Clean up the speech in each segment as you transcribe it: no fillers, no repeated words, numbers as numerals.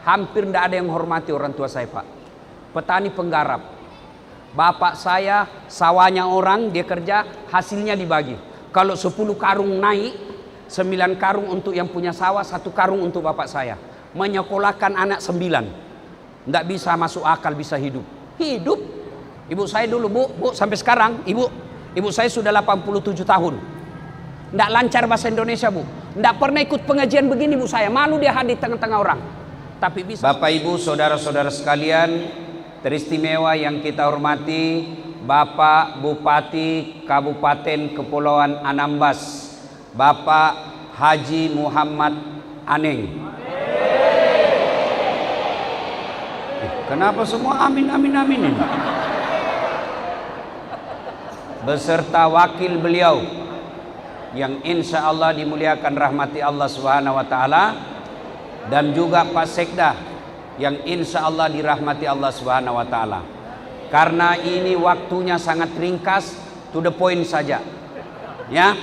hampir tidak ada yang menghormati orang tua saya, Pak. Petani penggarap. Bapak saya sawahnya orang, dia kerja, hasilnya dibagi. Kalau 10 karung naik, 9 karung untuk yang punya sawah, 1 karung untuk bapak saya. Menyekolahkan anak 9. Tidak bisa masuk akal bisa hidup. Hidup. Ibu saya dulu, Bu, sampai sekarang, ibu saya sudah 87 tahun. Tidak lancar bahasa Indonesia, Bu. Tidak pernah ikut pengajian begini, Bu saya. Malu dia hadir tengah-tengah orang. Tapi bisa. Bapak, Ibu, saudara-saudara sekalian, teristimewa yang kita hormati, Bapak Bupati Kabupaten Kepulauan Anambas, Bapak Haji Muhammad Aneng. Kenapa semua amin amin amin ini? Beserta wakil beliau yang insya Allah dimuliakan rahmati Allah Subhanahu wa Ta'ala, dan juga Pak Sekda yang insya Allah dirahmati Allah Subhanahu wa Ta'ala. Karena ini waktunya sangat ringkas, to the point saja. Ya,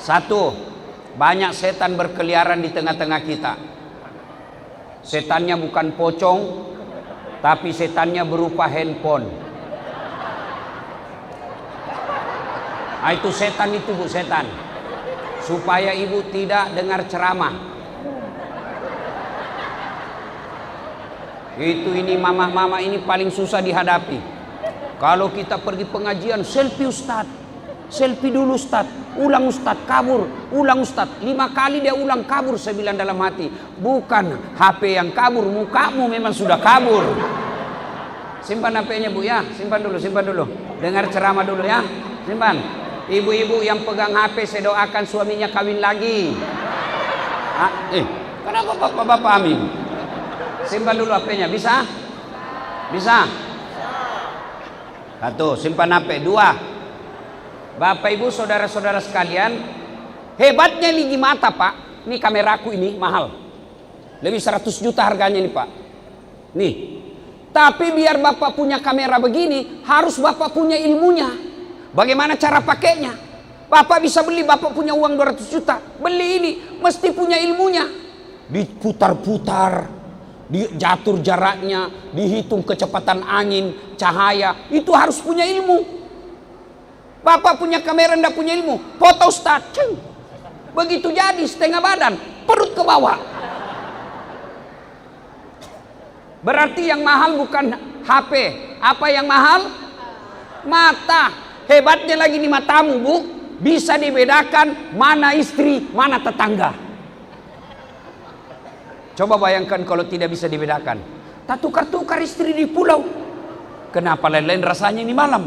1, banyak setan berkeliaran di tengah-tengah kita. Setannya bukan pocong, tapi setannya berupa handphone. Nah, itu setan itu, Bu, setan. Supaya ibu tidak dengar ceramah. Ini mama-mama ini paling susah dihadapi. Kalau kita pergi pengajian, selfie Ustaz. Selfie dulu Ustaz. Ulang Ustaz, kabur. Ulang Ustaz. 5 kali dia ulang kabur. Saya bilang dalam hati, bukan HP yang kabur, mukamu memang sudah kabur. Simpan HP-nya, Bu, ya. Simpan dulu. Dengar ceramah dulu, ya. Simpan. Ibu-ibu yang pegang HP, saya doakan suaminya kawin lagi. Kenapa bapak-bapak amin? Simpan dulu HP-nya, bisa? Bisa? 1, simpan HP. 2, Bapak Ibu saudara-saudara sekalian, hebatnya ligi mata, Pak. Ini kameraku ini mahal. Lebih 100 juta harganya nih, Pak. Nih. Tapi biar Bapak punya kamera begini, harus Bapak punya ilmunya. Bagaimana cara pakainya? Bapak bisa beli, Bapak punya uang 200 juta. Beli ini, mesti punya ilmunya. Diputar-putar, diatur jaraknya, dihitung kecepatan angin, cahaya. Itu harus punya ilmu. Bapak punya kamera, enggak punya ilmu. Foto Ustaz, begitu jadi setengah badan, perut ke bawah. Berarti yang mahal bukan HP. Apa yang mahal? Mata. Hebatnya lagi di matamu, Bu, bisa dibedakan mana istri, mana tetangga. Coba bayangkan kalau tidak bisa dibedakan. Tak tukar-tukar istri di pulau. Kenapa lain-lain rasanya ini malam?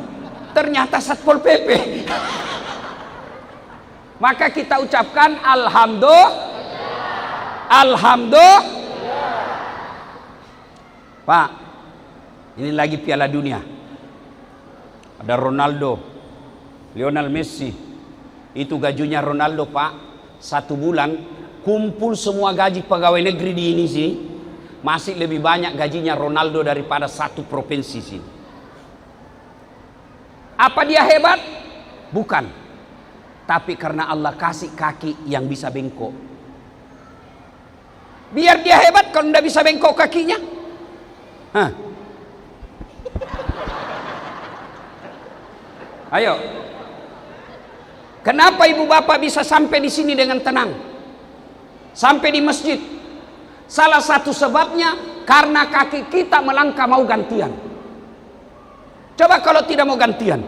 Ternyata Satpol PP. Maka kita ucapkan Alhamdulillah. Pak, ini lagi Piala Dunia. Ada Ronaldo, Lionel Messi. Itu gajinya Ronaldo, Pak, 1 bulan kumpul semua gaji pegawai negeri di ini sih, masih lebih banyak gajinya Ronaldo daripada 1 provinsi sih. Apa dia hebat? Bukan. Tapi karena Allah kasih kaki yang bisa bengkok. Biar dia hebat kalau tidak bisa bengkok kakinya. Ayo. Kenapa ibu bapak bisa sampai di sini dengan tenang? Sampai di masjid. Salah satu sebabnya karena kaki kita melangkah mau gantian. Coba kalau tidak mau gantian.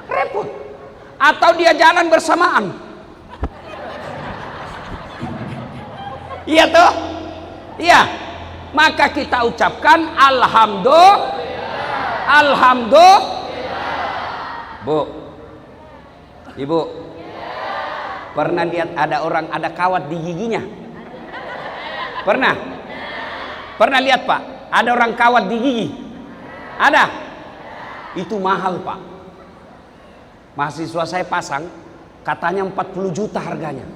Repot. Atau dia jalan bersamaan. Iya toh? Iya. Maka kita ucapkan Alhamdulillah. Bu, ibu, pernah lihat ada orang ada kawat di giginya? Pernah? Pernah lihat, Pak? Ada orang kawat di gigi? Ada? Itu mahal, Pak. Mahasiswa saya pasang, katanya 40 juta harganya.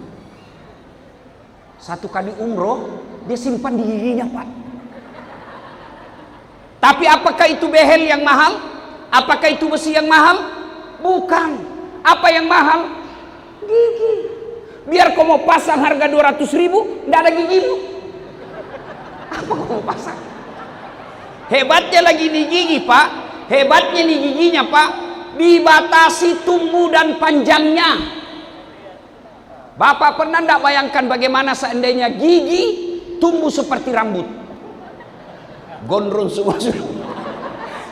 1 kali umroh, dia simpan di giginya, Pak. Tapi apakah itu behel yang mahal? Apakah itu besi yang mahal? Bukan. Apa yang mahal? Gigi. Biar kau mau pasang harga 200.000, tidak ada gigimu. Apa kau mau pasang? Hebatnya lagi di gigi, Pak. Hebatnya di giginya, Pak. Dibatasi tumbuh dan panjangnya. Bapak pernah tidak bayangkan bagaimana seandainya gigi tumbuh seperti rambut? Gondrong semua sudah.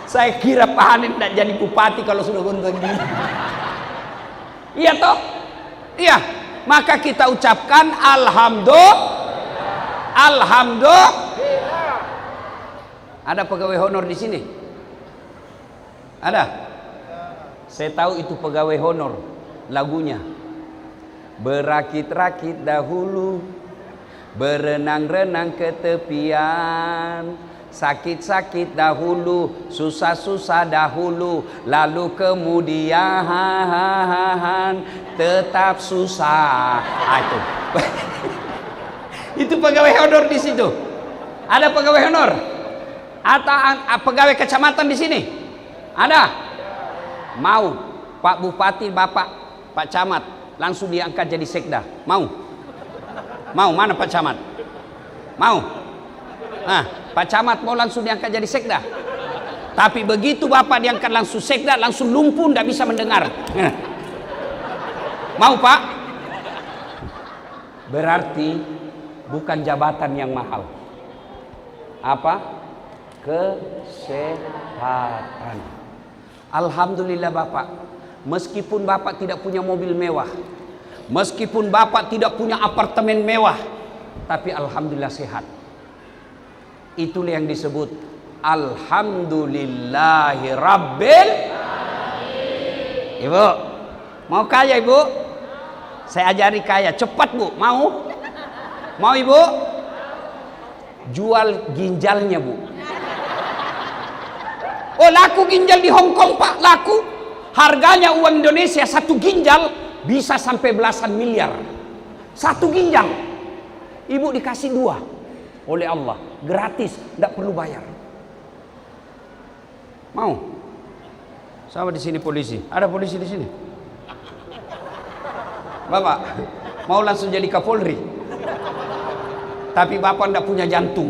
Saya kira Pak Hanin tidak jadi bupati kalau sudah gondrong gini. Iya toh? Iya. Maka kita ucapkan Alhamdulillah. Ada pegawai honor di sini? Ada? Saya tahu itu pegawai honor. Lagunya. Berakit-rakit dahulu, berenang-renang ke tepian, sakit-sakit dahulu, susah-susah dahulu, lalu kemudian tetap susah. Itu. Itu pegawai honor di situ. Ada pegawai honor? Atau pegawai kecamatan di sini? Ada? Mau Pak Bupati, Bapak, Pak Camat langsung diangkat jadi sekda? Mau? Mau? Mana Pak Camat? Mau? Nah, Pak Camat mau langsung diangkat jadi sekda. Tapi begitu Bapak diangkat langsung sekda, langsung lumpuh, tidak bisa mendengar. Mau Pak? Berarti bukan jabatan yang mahal. Apa? Kesehatan. Alhamdulillah Bapak. Meskipun Bapak tidak punya mobil mewah, meskipun Bapak tidak punya apartemen mewah, tapi alhamdulillah sehat. Itulah yang disebut Alhamdulillahi Rabbil Alamin. Ibu, mau kaya Ibu? Saya ajari kaya, cepat Bu. Mau? Mau Ibu? Jual ginjalnya Bu. Oh, laku ginjal di Hong Kong Pak, laku. Harganya uang Indonesia satu ginjal bisa sampai belasan miliar. Satu ginjal. Ibu dikasih 2 oleh Allah, gratis, tidak perlu bayar. Mau? Sama di sini polisi. Ada polisi di sini? Bapak mau langsung jadi Kapolri? Tapi Bapak tidak punya jantung.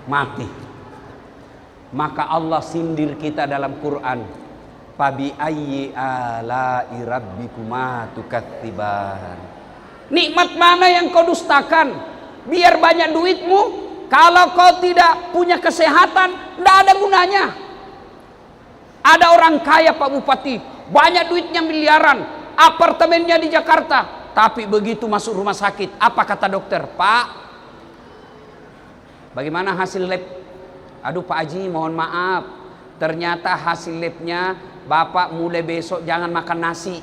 Mati. Maka Allah sindir kita dalam Quran. Fabi ayyi ala'i rabbikuma tukatsiban. Nikmat mana yang kau dustakan? Biar banyak duitmu, kalau kau tidak punya kesehatan, tidak ada gunanya. Ada orang kaya Pak Bupati, banyak duitnya miliaran, apartemennya di Jakarta, tapi begitu masuk rumah sakit, apa kata dokter? Pak, bagaimana hasil lab? Aduh Pak Haji, mohon maaf, ternyata hasil labnya Bapak mulai besok jangan makan nasi.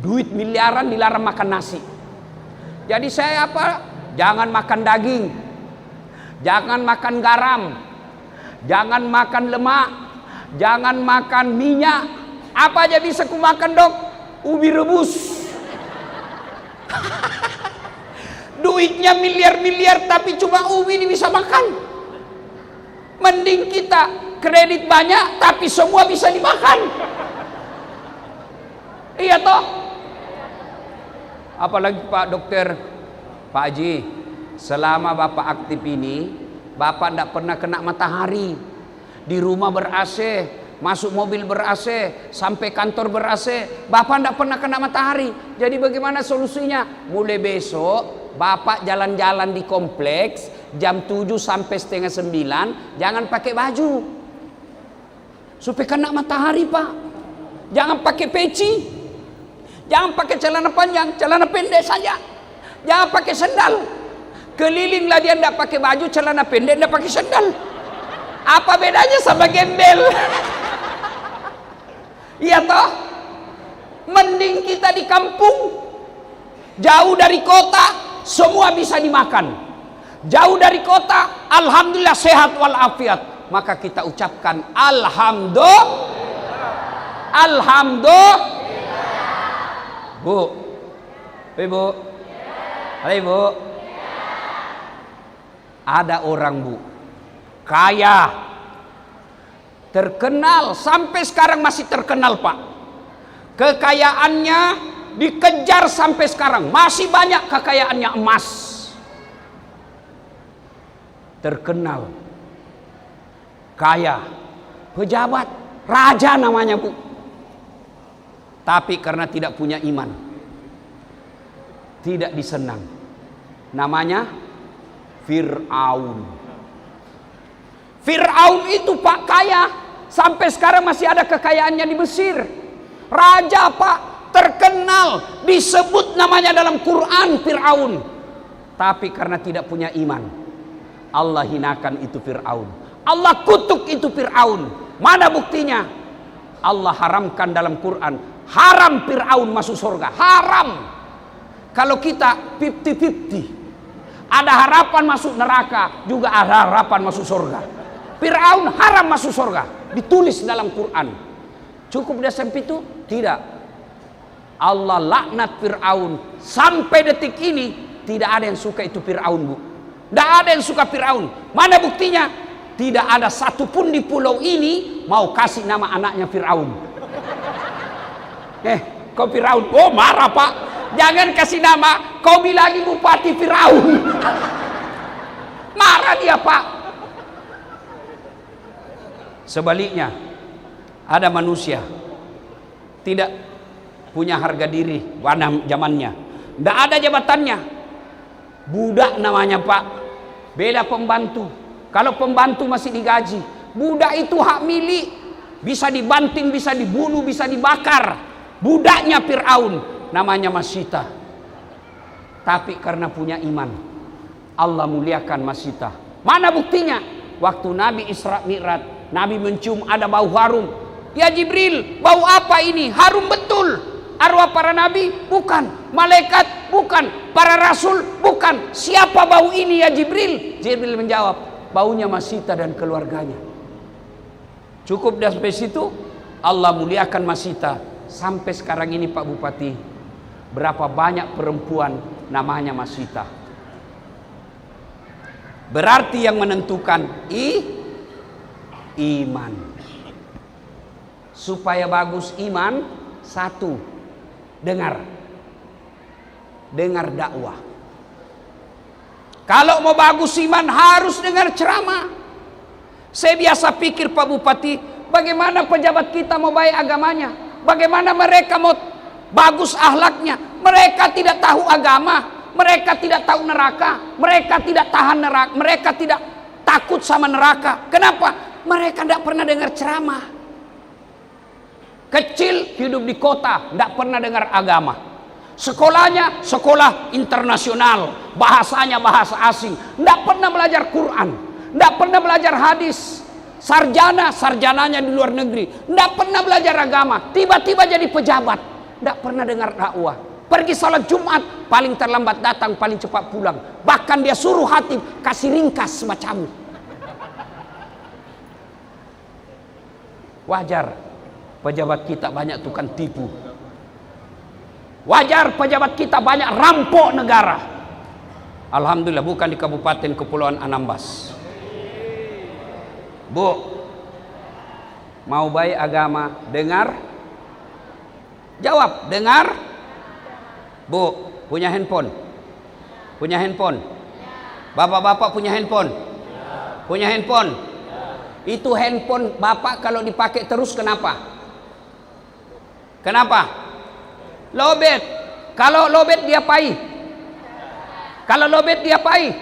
Duit miliaran dilarang makan nasi. Jadi saya apa? Jangan makan daging, jangan makan garam, jangan makan lemak, jangan makan minyak. Apa aja bisa ku makan dok? Ubi rebus. Duitnya miliar-miliar tapi cuma ubi ini bisa makan. Mending kita kredit banyak tapi semua bisa dimakan. Iya toh? Apalagi Pak Dokter, Pak Haji, selama Bapak aktif ini, Bapak tidak pernah kena matahari. Di rumah ber-AC, masuk mobil ber-AC, sampai kantor ber-AC, Bapak tidak pernah kena matahari. Jadi bagaimana solusinya? Mulai besok Bapak jalan-jalan di kompleks jam 7 sampai setengah 9, jangan pakai baju supaya kena matahari Pak. Jangan pakai peci, jangan pakai celana panjang, celana pendek saja. Jangan pakai sandal. Kelilinglah dia tidak pakai baju, celana pendek, tidak pakai sandal. Apa bedanya sama gembel? Iya toh? Mending kita di kampung, jauh dari kota, semua bisa dimakan. Jauh dari kota, alhamdulillah sehat walafiat. Maka kita ucapkan alhamdulillah. Alhamdulillah. Bu, Ibu, halo Ibu. Ada orang Bu, kaya, terkenal, sampai sekarang masih terkenal Pak. Kekayaannya dikejar sampai sekarang. Masih banyak kekayaannya, emas. Terkenal. Kaya. Pejabat. Raja namanya, Bu. Tapi karena tidak punya iman, tidak disenang. Namanya Fir'aun. Fir'aun itu Pak kaya. Sampai sekarang masih ada kekayaannya di Mesir. Raja Pak, terkenal, disebut namanya dalam Quran Fir'aun. Tapi karena tidak punya iman, Allah hinakan itu Fir'aun. Allah kutuk itu Fir'aun. Mana buktinya? Allah haramkan dalam Quran, haram Fir'aun masuk surga. Haram. Kalau kita 50-50, ada harapan masuk neraka, juga ada harapan masuk surga. Fir'aun haram masuk surga, ditulis dalam Quran. Cukup dia sampai itu? Tidak. Allah laknat Fir'aun. Sampai detik ini tidak ada yang suka itu Fir'aun, Bu. Tidak ada yang suka Fir'aun. Mana buktinya? Tidak ada satupun di pulau ini mau kasih nama anaknya Fir'aun. Kau Fir'aun? Oh marah Pak. Jangan kasih nama. Kau bilangin bupati Fir'aun. Marah dia Pak. Sebaliknya, ada manusia tidak punya harga diri pada zamannya, tidak ada jabatannya, budak namanya Pak. Beda pembantu. Kalau pembantu masih digaji, budak itu hak milik, bisa dibanting, bisa dibunuh, bisa dibakar. Budaknya Fir'aun namanya Masyitah. Tapi karena punya iman, Allah muliakan Masyitah. Mana buktinya? Waktu Nabi Isra Mi'raj, Nabi mencium ada bau harum. Ya Jibril, bau apa ini? Harum betul. Arwah para nabi? Bukan. Malaikat? Bukan. Para rasul? Bukan. Siapa bau ini ya Jibril? Jibril menjawab, baunya Masyitah dan keluarganya. Cukup sampai situ. Allah muliakan Masyitah. Sampai sekarang ini Pak Bupati, berapa banyak perempuan namanya Masyitah. Berarti yang menentukan iman. Supaya bagus iman, satu, dengar dakwah. Kalau mau bagus iman harus dengar ceramah. Saya biasa pikir Pak Bupati, bagaimana pejabat kita mau baik agamanya, bagaimana mereka mau bagus akhlaknya. Mereka tidak tahu agama, mereka tidak tahu neraka, mereka tidak tahan neraka, mereka tidak takut sama neraka. Kenapa? Mereka tidak pernah dengar ceramah. Kecil hidup di kota, tidak pernah dengar agama. Sekolahnya sekolah internasional, bahasanya bahasa asing, tidak pernah belajar Quran, tidak pernah belajar hadis. Sarjananya di luar negeri, tidak pernah belajar agama. Tiba-tiba jadi pejabat, tidak pernah dengar dakwah. Pergi salat Jumat, paling terlambat datang, paling cepat pulang. Bahkan dia suruh hatib kasih ringkas semacam. Wajar pejabat kita banyak tukang tipu. Wajar pejabat kita banyak rampok negara. Alhamdulillah bukan di Kabupaten Kepulauan Anambas. Bu, mau baik agama, dengar? Jawab, dengar? Bu, punya handphone? Punya handphone? Bapak-bapak punya handphone? Punya handphone? Itu handphone bapak kalau dipakai terus kenapa? Kenapa? Lobet. Kalau lobet diapain? Kalau lobet diapain?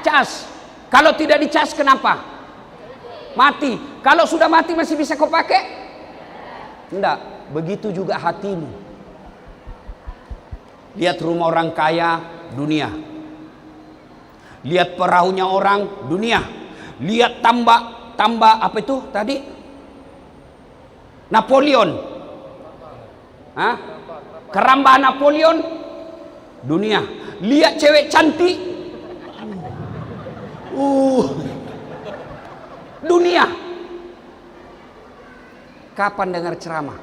Cas. Kalau tidak dicas kenapa? Mati. Kalau sudah mati masih bisa kau pakai? Enggak. Begitu juga hatimu. Lihat rumah orang kaya, dunia. Lihat perahunya orang, dunia. Lihat tambak apa itu tadi? Napoleon. Hah? Keramba Napoleon, dunia. Lihat cewek cantik, dunia. Kapan dengar ceramah?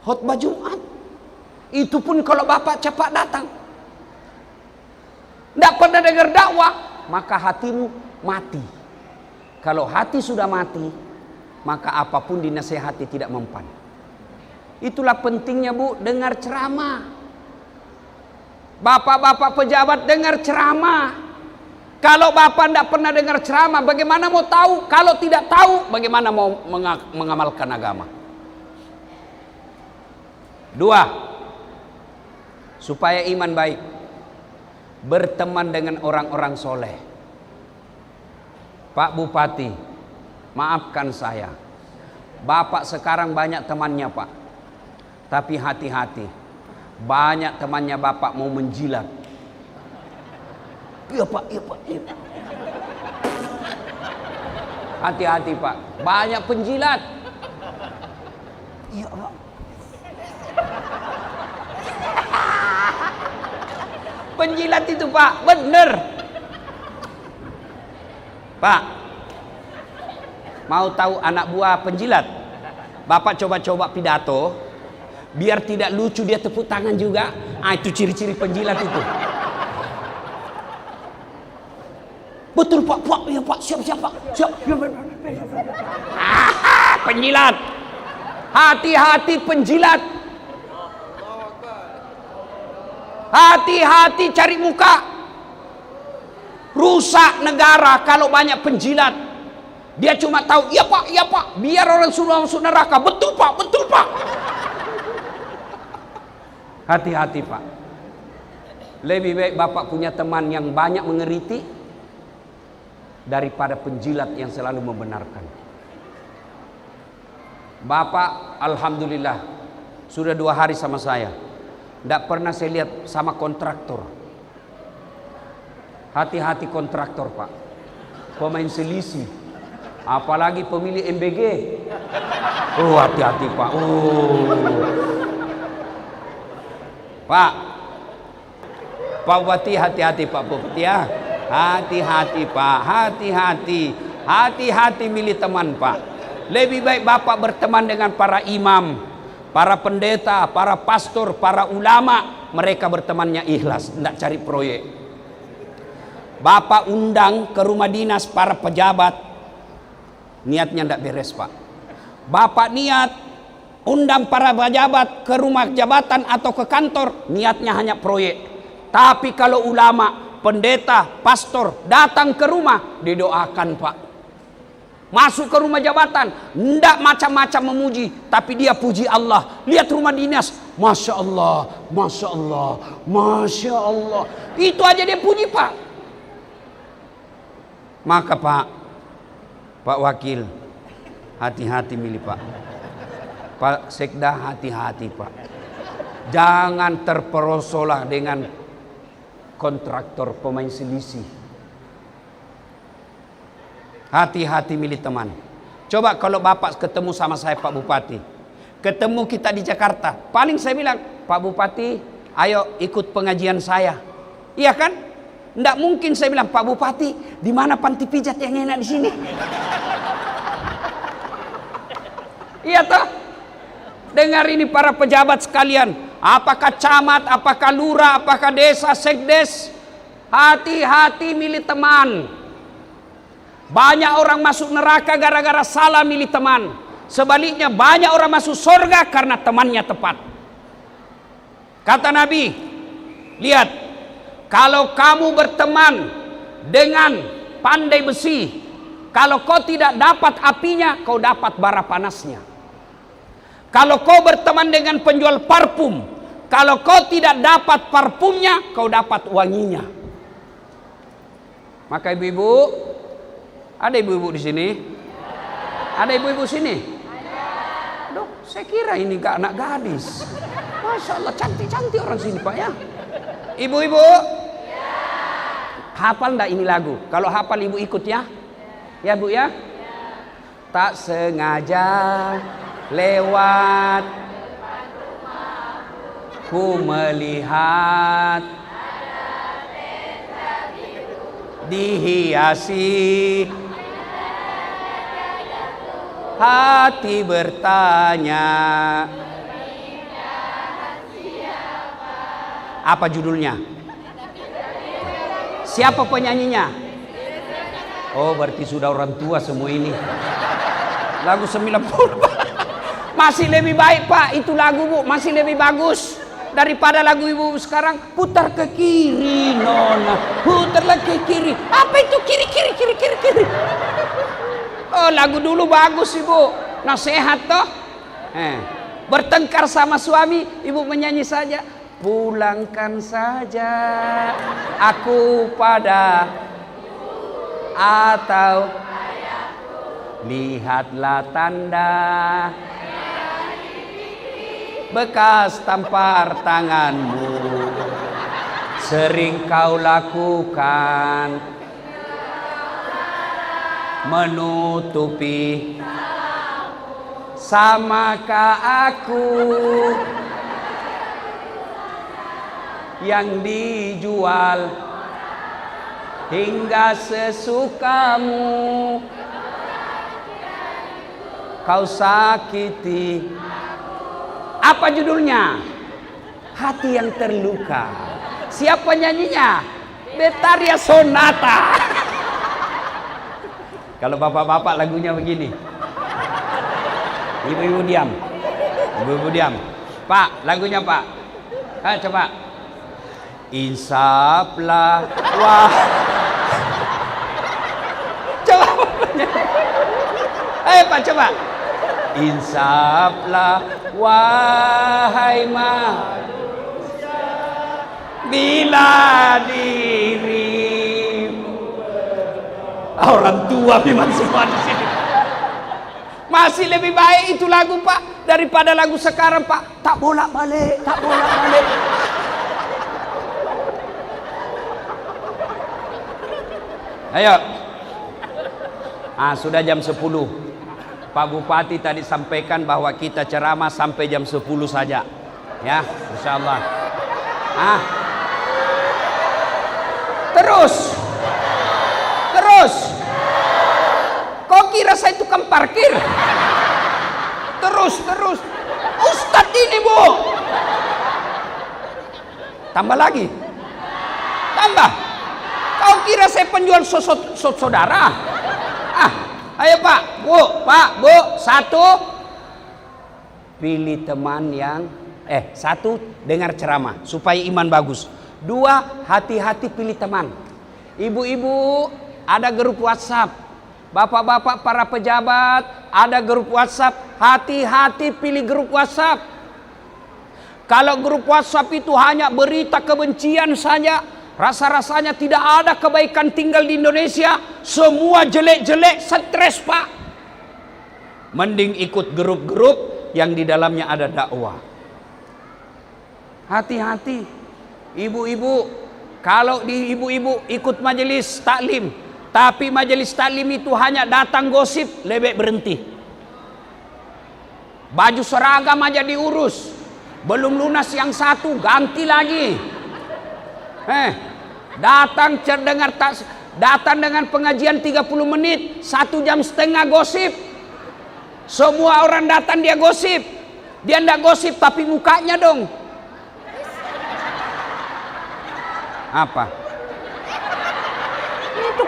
Khotbah Jumat. Itu pun kalau bapak cepat datang. Tidak pernah dengar dakwah, maka hatimu mati. Kalau hati sudah mati, maka apapun dinasehati tidak mempan. Itulah pentingnya Bu, dengar ceramah. Bapak-bapak pejabat dengar ceramah. Kalau Bapak tidak pernah dengar ceramah, bagaimana mau tahu? Kalau tidak tahu, bagaimana mau mengamalkan agama? 2. Supaya iman baik, berteman dengan orang-orang soleh. Pak Bupati, maafkan saya, Bapak sekarang banyak temannya Pak. Tapi hati-hati, banyak temannya Bapak mau menjilat. Iya Pak, iya Pak, iya Pak. Hati-hati Pak, banyak penjilat. Iya Pak. Penjilat itu Pak, bener. Pak, mau tahu anak buah penjilat? Bapak coba-coba pidato, biar tidak lucu dia tepuk tangan juga. Itu ciri-ciri penjilat itu. Betul Pak, Pak, ya Pak, siap Pak, siap. Penjilat, hati-hati penjilat. Hati-hati cari muka. Rusak negara kalau banyak penjilat. Dia cuma tahu, iya Pak, biar orang suruh masuk neraka. Betul Pak, betul Pak. Hati-hati Pak. Lebih baik Bapak punya teman yang banyak mengeriti daripada penjilat yang selalu membenarkan. Bapak alhamdulillah sudah 2 hari sama saya. Tidak pernah saya lihat sama kontraktor. Hati-hati kontraktor Pak, pemain selisih, apalagi pemilik MBG. Oh hati-hati Pak. Pak Bupati, hati-hati Pak Bupati ya. Hati-hati Pak, hati-hati milih teman Pak. Lebih baik Bapak berteman dengan para imam, para pendeta, para pastor, para ulama. Mereka bertemannya ikhlas, tidak cari proyek. Bapak undang ke rumah dinas para pejabat, niatnya tidak beres Pak. Bapak niat undang para pejabat ke rumah jabatan atau ke kantor, niatnya hanya proyek. Tapi kalau ulama, pendeta, pastor datang ke rumah, didoakan Pak. Masuk ke rumah jabatan, tidak macam-macam memuji, tapi dia puji Allah. Lihat rumah dinas, Masya Allah, Masya Allah, Masya Allah. Itu aja dia puji Pak. Maka Pak Wakil, hati-hati milih Pak. Pak Sekda, hati-hati Pak. Jangan terperosolah dengan kontraktor pemain selisih. Hati-hati milih teman. Coba kalau Bapak ketemu sama saya Pak Bupati, ketemu kita di Jakarta, paling saya bilang, Pak Bupati, ayo ikut pengajian saya. Iya kan? Tidak mungkin saya bilang, Pak Bupati, di mana panti pijat yang enak di sini? Iya toh? Dengar ini para pejabat sekalian, apakah camat, apakah lurah, apakah desa, sekdes, hati-hati milih teman. Banyak orang masuk neraka gara-gara salah milih teman. Sebaliknya banyak orang masuk surga karena temannya tepat. Kata Nabi, lihat, kalau kamu berteman dengan pandai besi, kalau kau tidak dapat apinya, kau dapat bara panasnya. Kalau kau berteman dengan penjual parfum, kalau kau tidak dapat parfumnya, kau dapat wanginya. Maka ibu-ibu, ada ibu-ibu di sini? Ada ibu-ibu sini? Aduh, saya kira ini gak anak gadis. Masya Allah, cantik-cantik orang sini Pak ya. Ibu-ibu, hafal enggak ini lagu? Kalau hafal ibu ikut ya? Ya Bu ya? Tak sengaja lewat ku melihat dihiasi hati bertanya, apa judulnya? Siapa penyanyinya? Oh berarti sudah orang tua semua ini. Lagu 90. Masih lebih baik Pak, itu lagu Bu, masih lebih bagus daripada lagu ibu sekarang. Putar ke kiri nona, putarlah ke kiri. Apa itu kiri kiri kiri kiri kiri? Oh, lagu dulu bagus ibu, nasihat toh. Bertengkar sama suami, ibu menyanyi saja. Pulangkan saja aku pada, atau lihatlah tanda bekas tampar tanganmu sering kau lakukan menutupi. Samakah aku yang dijual hingga sesukamu kau sakiti? Apa judulnya? Hati yang terluka. Siapa nyanyinya? Betharia Sonata. Kalau bapak-bapak lagunya begini. Ibu-ibu diam. Ibu-ibu diam. Pak, lagunya Pak. Coba. Insaplah wah. Coba. Ayo Pak, coba. Insaplah wahai manusia bila dirimu. Orang tua memang semua di sini. Masih lebih baik itu lagu Pak daripada lagu sekarang Pak. Tak bolak-balik, tak bolak-balik. Ayo. Sudah jam 10. Pak Bupati tadi sampaikan bahwa kita ceramah sampai jam 10 saja. Ya, insyaallah. Terus. Kok kira saya tukang parkir? Terus. Ustadz ini Bu. Tambah lagi. Tambah. Kau kira saya penjual saudara? Ayo Pak, Bu, satu, pilih teman yang satu, dengar ceramah supaya iman bagus. Dua, hati-hati pilih teman. Ibu-ibu ada grup WhatsApp, bapak-bapak para pejabat ada grup WhatsApp. Hati-hati pilih grup WhatsApp. Kalau grup WhatsApp itu hanya berita kebencian saja, rasa-rasanya tidak ada kebaikan tinggal di Indonesia. Semua jelek-jelek, stres Pak. Mending ikut grup-grup yang di dalamnya ada dakwah. Hati-hati. Ibu-ibu, kalau di ibu-ibu ikut majelis taklim, tapi majelis taklim itu hanya datang gosip, lebih berhenti. Baju seragam aja diurus, belum lunas yang satu, ganti lagi. Datang dengan pengajian 30 menit, 1 jam setengah gosip. Semua orang datang dia gosip. Dia ndak gosip tapi mukanya dong. Apa? Itu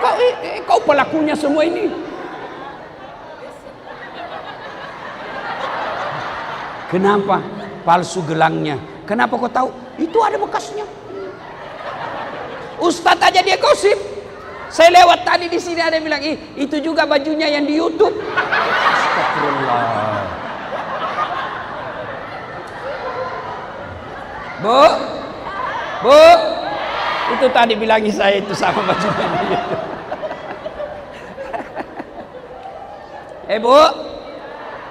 kau pelakunya semua ini. Kenapa? Palsu gelangnya. Kenapa kau tahu? Itu ada bekasnya. Ustadz aja dia gosip. Saya lewat tadi di sini ada yang bilang, itu juga bajunya yang di YouTube. Astagfirullah. Bu, itu tadi bilangi saya itu sama bajunya di YouTube.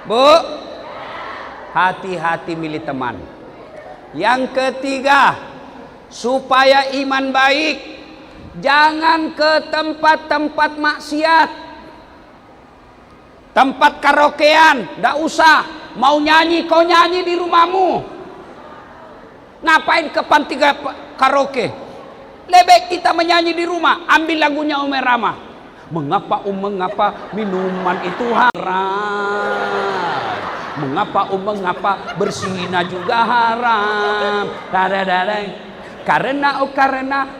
Bu, hati-hati milih teman. Yang ketiga, supaya iman baik, jangan ke tempat-tempat maksiat. Tempat karaokean, ndak usah. Mau nyanyi, kau nyanyi di rumahmu. Ngapain ke panti karaoke? Lebih kita menyanyi di rumah. Ambil lagunya Umi Rama. Mengapa minuman itu haram? Mengapa berzina juga haram? Karena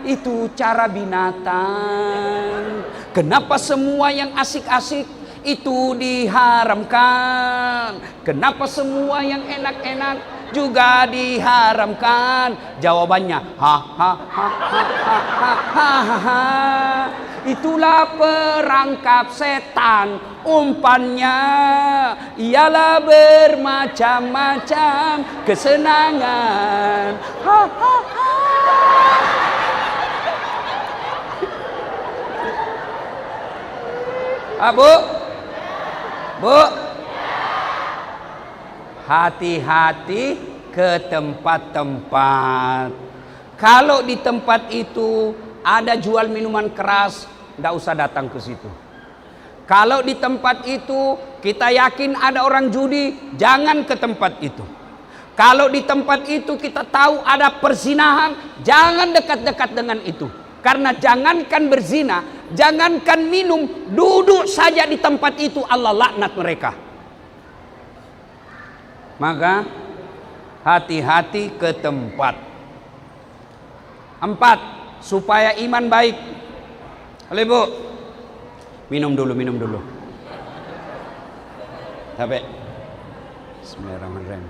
itu cara binatang. Kenapa semua yang asik-asik itu diharamkan? Kenapa semua yang enak-enak juga diharamkan? Jawabannya ha ha ha ha ha ha ha ha. Itulah perangkap setan, umpannya ialah bermacam-macam kesenangan. Ha ha ha. Bu, Bu, hati-hati ke tempat-tempat. Kalau di tempat itu ada jual minuman keras, tidak usah datang ke situ. Kalau di tempat itu kita yakin ada orang judi, jangan ke tempat itu. Kalau di tempat itu kita tahu ada perzinahan, jangan dekat-dekat dengan itu. Karena jangankan berzina, jangankan minum, duduk saja di tempat itu Allah laknat mereka. Maka hati-hati ke tempat. 4. Supaya iman baik. Oleh Bu, minum dulu. Sampai. Bismillahirrahmanirrahim.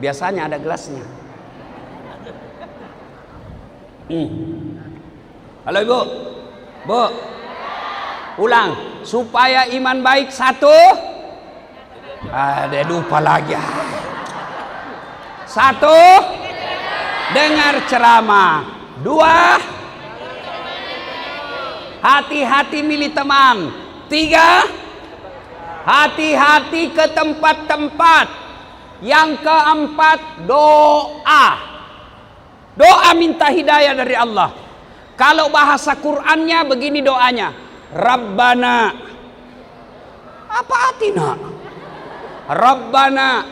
Biasanya ada gelasnya. Halo Ibu, Bu, ulang. Supaya iman baik. 1. Ada lupa lagi. 1. Dengar ceramah. 2. Hati-hati milih teman. 3. Hati-hati ke tempat-tempat. Yang 4, doa. Doa minta hidayah dari Allah. Kalau bahasa Qur'annya begini doanya. Rabbana. Apa artinya? Rabbana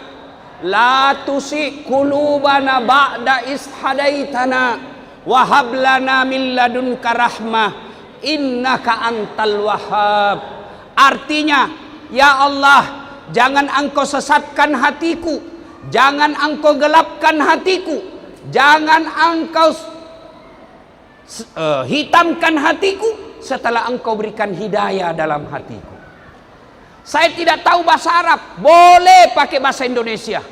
la tusi qulubana ba'da is hadaitana wa hab lana min ladunka rahmah innaka antal wahhab. Artinya, ya Allah, jangan engkau sesatkan hatiku, jangan engkau gelapkan hatiku, jangan engkau hitamkan hatiku setelah engkau berikan hidayah dalam hatiku. Saya tidak tahu bahasa Arab, boleh pakai bahasa Indonesia.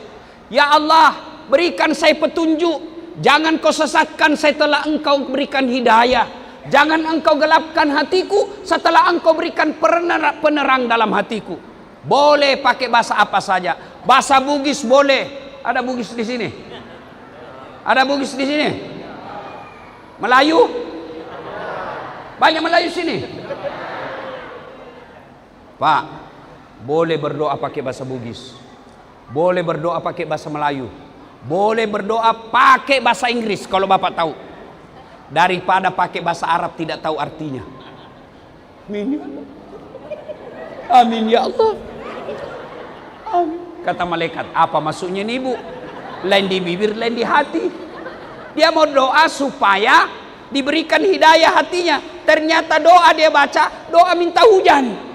Ya Allah, berikan saya petunjuk, jangan kau sesatkan setelah engkau berikan hidayah, jangan engkau gelapkan hatiku setelah engkau berikan penerang dalam hatiku. Boleh pakai bahasa apa saja. Bahasa Bugis boleh. Ada Bugis di sini? Ada Bugis di sini? Melayu? Banyak Melayu sini. Pak, boleh berdoa pakai bahasa Bugis, boleh berdoa pakai bahasa Melayu, boleh berdoa pakai bahasa Inggris kalau Bapak tahu, daripada pakai bahasa Arab tidak tahu artinya. Amin ya Allah. Amin ya Allah. Amin. Kata malaikat, apa maksudnya nih Bu? Lain di bibir, lain di hati. Dia mau doa supaya diberikan hidayah hatinya. Ternyata doa dia baca, doa minta hujan.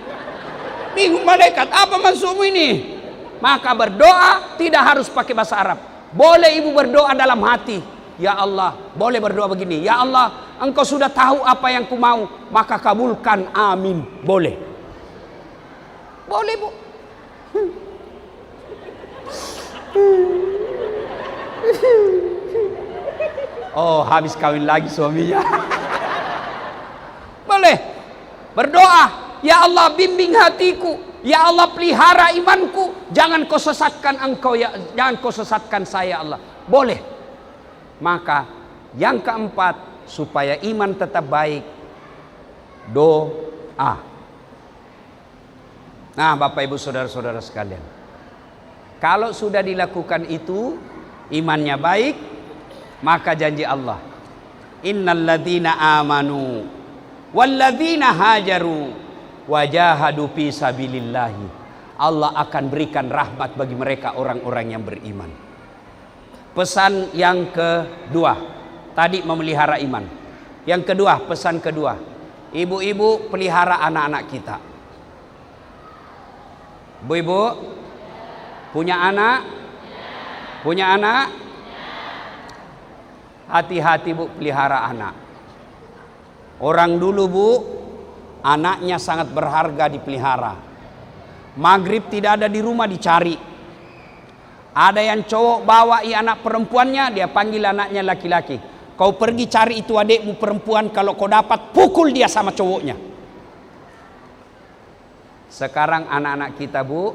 Bingung malaikat, apa maksudmu ini? Maka berdoa tidak harus pakai bahasa Arab. Boleh ibu berdoa dalam hati. Ya Allah, boleh berdoa begini. Ya Allah, engkau sudah tahu apa yang ku mau, maka kabulkan, amin. Boleh. Boleh Bu. Oh, habis kawin lagi suaminya. Boleh berdoa, ya Allah bimbing hatiku, ya Allah pelihara imanku, jangan kau sesatkan engkau ya, jangan kau sesatkan saya Allah. Boleh. Maka yang 4 supaya iman tetap baik, doa. Nah, Bapak Ibu saudara-saudara sekalian, kalau sudah dilakukan itu, imannya baik, maka janji Allah, innalladzina amanu walladzina hajaru wajahadu fi sabilillahi, Allah akan berikan rahmat bagi mereka orang-orang yang beriman. Pesan yang kedua, tadi memelihara iman. Yang kedua, pesan kedua, ibu-ibu pelihara anak-anak kita. Ibu-ibu punya anak? Punya anak? Hati-hati Bu pelihara anak. Orang dulu Bu, anaknya sangat berharga dipelihara. Maghrib tidak ada di rumah, dicari. Ada yang cowok bawa anak perempuannya, dia panggil anaknya laki-laki. Kau pergi cari itu adikmu perempuan, kalau kau dapat pukul dia sama cowoknya. Sekarang anak-anak kita, Bu,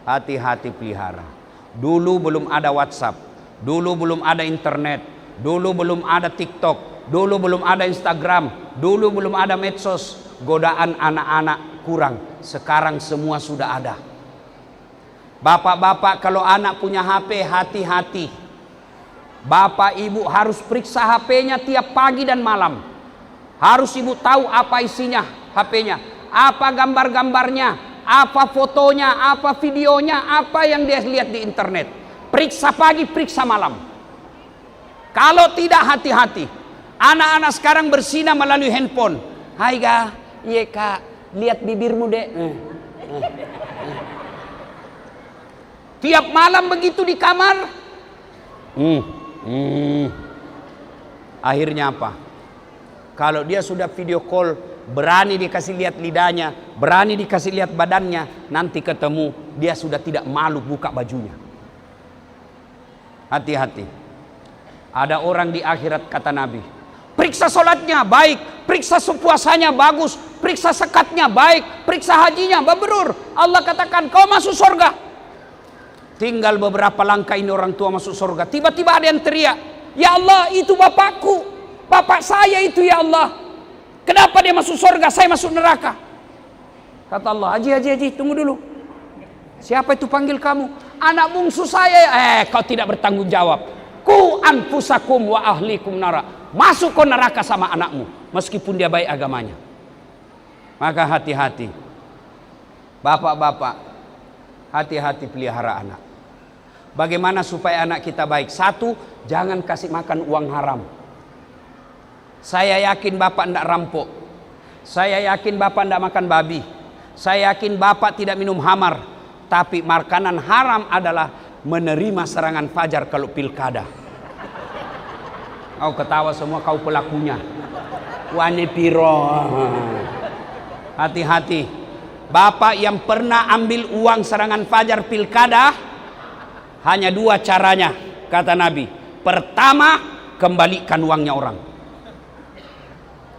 hati-hati pelihara. Dulu belum ada WhatsApp, dulu belum ada internet, dulu belum ada TikTok, dulu belum ada Instagram, dulu belum ada medsos. Godaan anak-anak kurang. Sekarang semua sudah ada. Bapak-bapak, kalau anak punya HP, hati-hati. Bapak ibu harus periksa HP-nya tiap pagi dan malam. Harus ibu tahu apa isinya HP-nya, apa gambar-gambarnya, apa fotonya, apa videonya, apa yang dia lihat di internet. Periksa pagi, periksa malam. Kalau tidak, hati-hati. Anak-anak sekarang berzina melalui handphone. Hai ga, iya kak, lihat bibirmu dek. Tiap malam begitu di kamar. Akhirnya apa? Kalau dia sudah video call, berani dikasih lihat lidahnya, berani dikasih lihat badannya, nanti ketemu dia sudah tidak malu buka bajunya. Hati-hati. Ada orang di akhirat, kata Nabi, periksa sholatnya baik, periksa puasanya bagus, periksa zakatnya baik, periksa hajinya mabrur. Allah katakan kau masuk surga. Tinggal beberapa langkah ini orang tua masuk surga. Tiba-tiba ada yang teriak, ya Allah, itu bapakku, bapak saya itu, ya Allah. Kenapa dia masuk surga, saya masuk neraka? Kata Allah, haji, tunggu dulu. Siapa itu panggil kamu? Anak bungsu saya. Kau tidak bertanggung jawab. Ku anfusakum wa ahlikum nara. Masuk ke neraka sama anakmu, meskipun dia baik agamanya. Maka hati-hati. Bapak-bapak, hati-hati pelihara anak. Bagaimana supaya anak kita baik? Satu, jangan kasih makan uang haram. Saya yakin bapak tidak rampok. Saya yakin bapak tidak makan babi. Saya yakin bapak tidak minum hamar. Tapi makanan haram adalah menerima serangan fajar kalau pilkada. Kau ketawa semua, kau pelakunya. Wani piro. Hati-hati. Bapak yang pernah ambil uang serangan fajar pilkada, hanya dua caranya, kata Nabi. Pertama, kembalikan uangnya orang.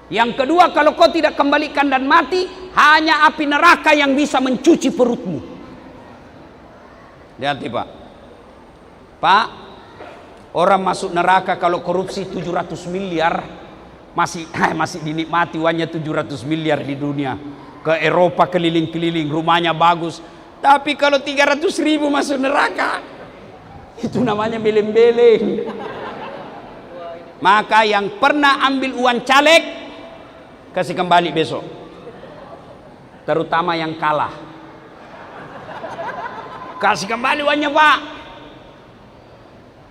Yang kedua, kalau kau tidak kembalikan dan mati, hanya api neraka yang bisa mencuci perutmu. Hati-hati Pak. Pak, orang masuk neraka kalau korupsi 700 miliar masih dinikmati uangnya 700 miliar di dunia. Ke Eropa keliling-keliling, rumahnya bagus. Tapi kalau 300.000 masuk neraka, itu namanya beleng-beleng. Maka yang pernah ambil uang caleg, kasih kembali besok. Terutama yang kalah. Kasih kembali uangnya Pak.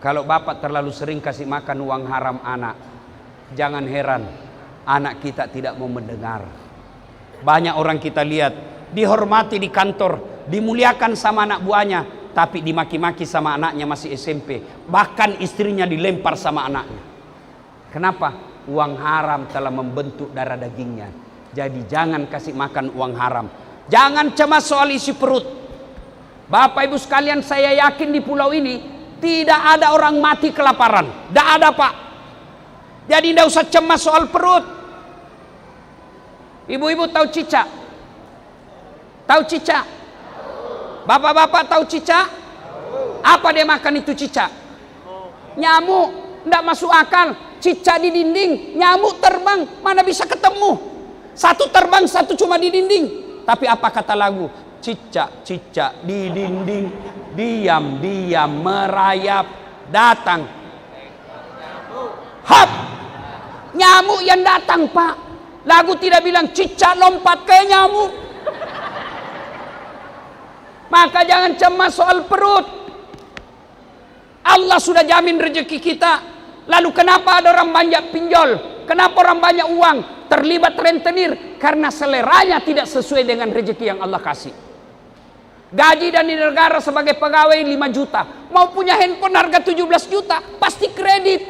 Kalau bapak terlalu sering kasih makan uang haram anak, jangan heran anak kita tidak mau mendengar. Banyak orang kita lihat dihormati di kantor, dimuliakan sama anak buahnya, tapi dimaki-maki sama anaknya masih SMP. Bahkan istrinya dilempar sama anaknya. Kenapa? Uang haram telah membentuk darah dagingnya. Jadi jangan kasih makan uang haram. Jangan cemas soal isi perut. Bapak ibu sekalian, saya yakin di pulau ini tidak ada orang mati kelaparan. Tidak ada Pak. Jadi tidak usah cemas soal perut. Ibu-ibu tahu cicak? Tahu cicak? Bapak-bapak tahu cicak? Apa dia makan itu cicak? Nyamuk. Tidak masuk akal. Cicak di dinding, nyamuk terbang, mana bisa ketemu? Satu terbang, satu cuma di dinding. Tapi apa kata lagu? Cicak-cicak di dinding, diam-diam merayap, datang. Hap! Nyamuk yang datang Pak. Lagu tidak bilang cicak lompat ke nyamuk. Maka jangan cemas soal perut. Allah sudah jamin rezeki kita. Lalu kenapa ada orang banyak pinjol? Kenapa orang banyak uang? Terlibat rentenir. Karena seleranya tidak sesuai dengan rezeki yang Allah kasih. Gaji dan di negara sebagai pegawai 5 juta. Mau punya handphone harga 17 juta. Pasti kredit.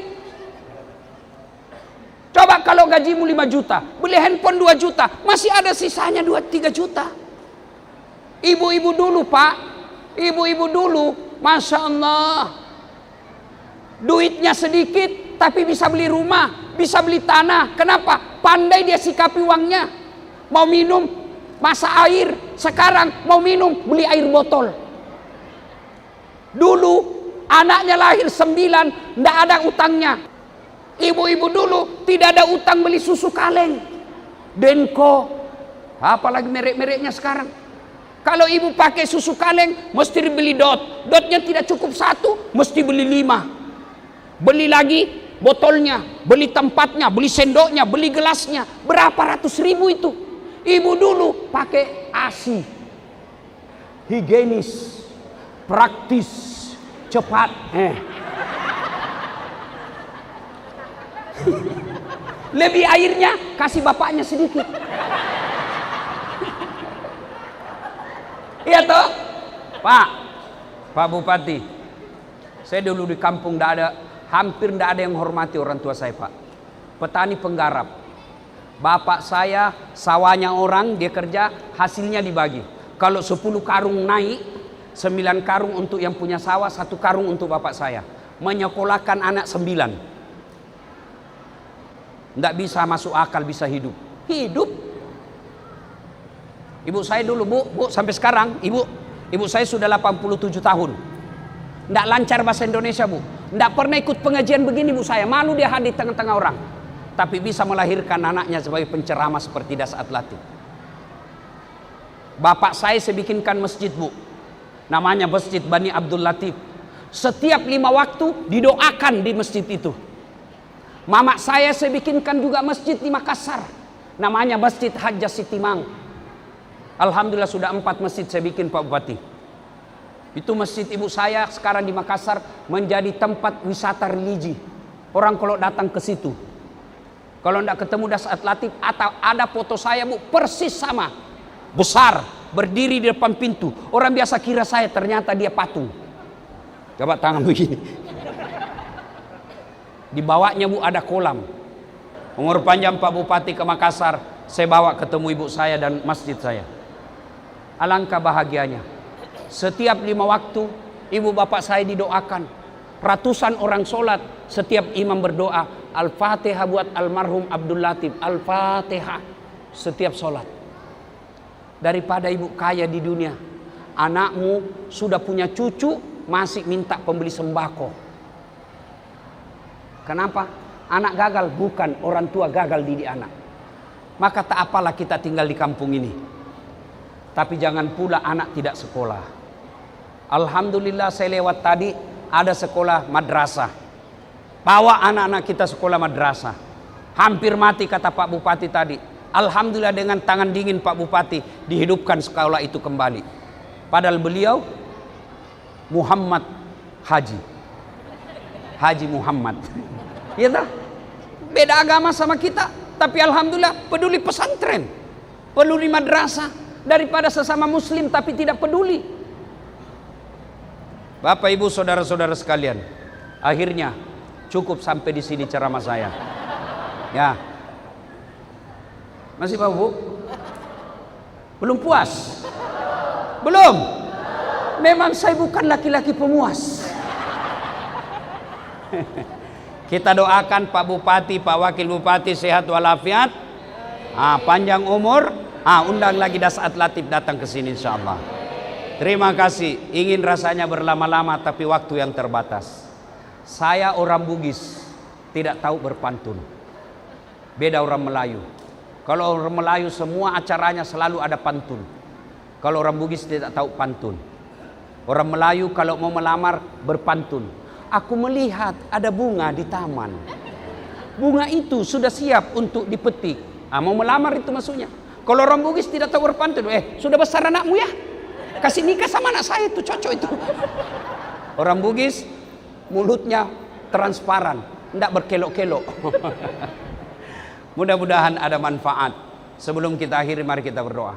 Coba kalau gajimu 5 juta. Beli handphone 2 juta. Masih ada sisanya 2-3 juta. Ibu-ibu dulu Pak, ibu-ibu dulu, Masya Allah, duitnya sedikit tapi bisa beli rumah, bisa beli tanah. Kenapa? Pandai dia sikapi uangnya. Mau minum, masak air. Sekarang mau minum, beli air botol. Dulu anaknya lahir 9, tidak ada utangnya. Ibu-ibu dulu tidak ada utang beli susu kaleng, Denko, apalagi merek-mereknya sekarang. Kalau ibu pakai susu kaleng, mesti beli dot. Dotnya tidak cukup 1, mesti beli 5. Beli lagi botolnya, beli tempatnya, beli sendoknya, beli gelasnya. Berapa ratus ribu itu. Ibu dulu pakai ASI, higienis, praktis, cepat. Lebih airnya kasih bapaknya sedikit. Iya toh, Pak Bupati. Saya dulu di kampung hampir tidak ada yang menghormati orang tua saya Pak. Petani penggarap. Bapak saya sawahnya orang, dia kerja, hasilnya dibagi. Kalau 10 karung naik, 9 karung untuk yang punya sawah, 1 karung untuk bapak saya. Menyekolahkan anak 9. Tidak bisa masuk akal bisa hidup. Ibu saya dulu bu sampai sekarang ibu saya sudah 87 tahun. Tidak lancar bahasa Indonesia bu. Tidak pernah ikut pengajian begini bu saya. Malu dia hadir tengah-tengah orang. Tapi bisa melahirkan anaknya sebagai penceramah seperti Dasaat Latif. Bapak saya bikinkan masjid bu. Namanya Masjid Bani Abdul Latif. Setiap 5 waktu didoakan di masjid itu. Mama saya bikinkan juga masjid di Makassar. Namanya Masjid Hajjah Sitimang. Alhamdulillah sudah 4 masjid saya bikin Pak Bupati. Itu masjid ibu saya sekarang di Makassar menjadi tempat wisata religi. Orang kalau datang ke situ, kalau tidak ketemu Dasaat Latif atau ada foto saya bu, persis sama, besar, berdiri di depan pintu. Orang biasa kira saya, ternyata dia patung. Coba tangan begini. Di bawahnya bu ada kolam. Umur panjang Pak Bupati ke Makassar, saya bawa ketemu ibu saya dan masjid saya. Alangkah bahagianya. Setiap 5 waktu ibu bapak saya didoakan. Ratusan orang sholat, setiap imam berdoa Al-Fatihah buat almarhum Abdul Latif, Al-Fatihah setiap sholat. Daripada ibu kaya di dunia, anakmu sudah punya cucu masih minta pembeli sembako. Kenapa? Anak gagal, bukan orang tua gagal didik anak. Maka tak apalah kita tinggal di kampung ini. Tapi jangan pula anak tidak sekolah. Alhamdulillah saya lewat tadi ada sekolah madrasah. Bawa anak-anak kita sekolah madrasah. Hampir mati kata Pak Bupati tadi. Alhamdulillah dengan tangan dingin Pak Bupati dihidupkan sekolah itu kembali. Padahal beliau Muhammad Haji Muhammad. Ya tak? Beda agama sama kita. Tapi alhamdulillah peduli pesantren, peduli madrasah. Daripada sesama muslim tapi tidak peduli. Bapak ibu saudara-saudara sekalian, akhirnya cukup sampai di sini ceramah saya. Ya. Masih Pak Bu? Belum puas? Belum? Memang saya bukan laki-laki pemuas. Kita doakan Pak Bupati, Pak Wakil Bupati sehat walafiat, panjang umur. Undang lagi Dasaat Latif datang ke sini insyaallah. Terima kasih. Ingin rasanya berlama-lama tapi waktu yang terbatas. Saya orang Bugis, tidak tahu berpantun. Beda orang Melayu. Kalau orang Melayu semua acaranya selalu ada pantun. Kalau orang Bugis tidak tahu pantun. Orang Melayu kalau mau melamar berpantun. Aku melihat ada bunga di taman. Bunga itu sudah siap untuk dipetik. Mau melamar itu maksudnya. Kalau orang Bugis tidak tahu berpantun, sudah besar anakmu ya, kasih nikah sama anak saya itu, cocok itu. Orang Bugis mulutnya transparan, tidak berkelok-kelok. Mudah-mudahan ada manfaat. Sebelum kita akhiri, mari kita berdoa.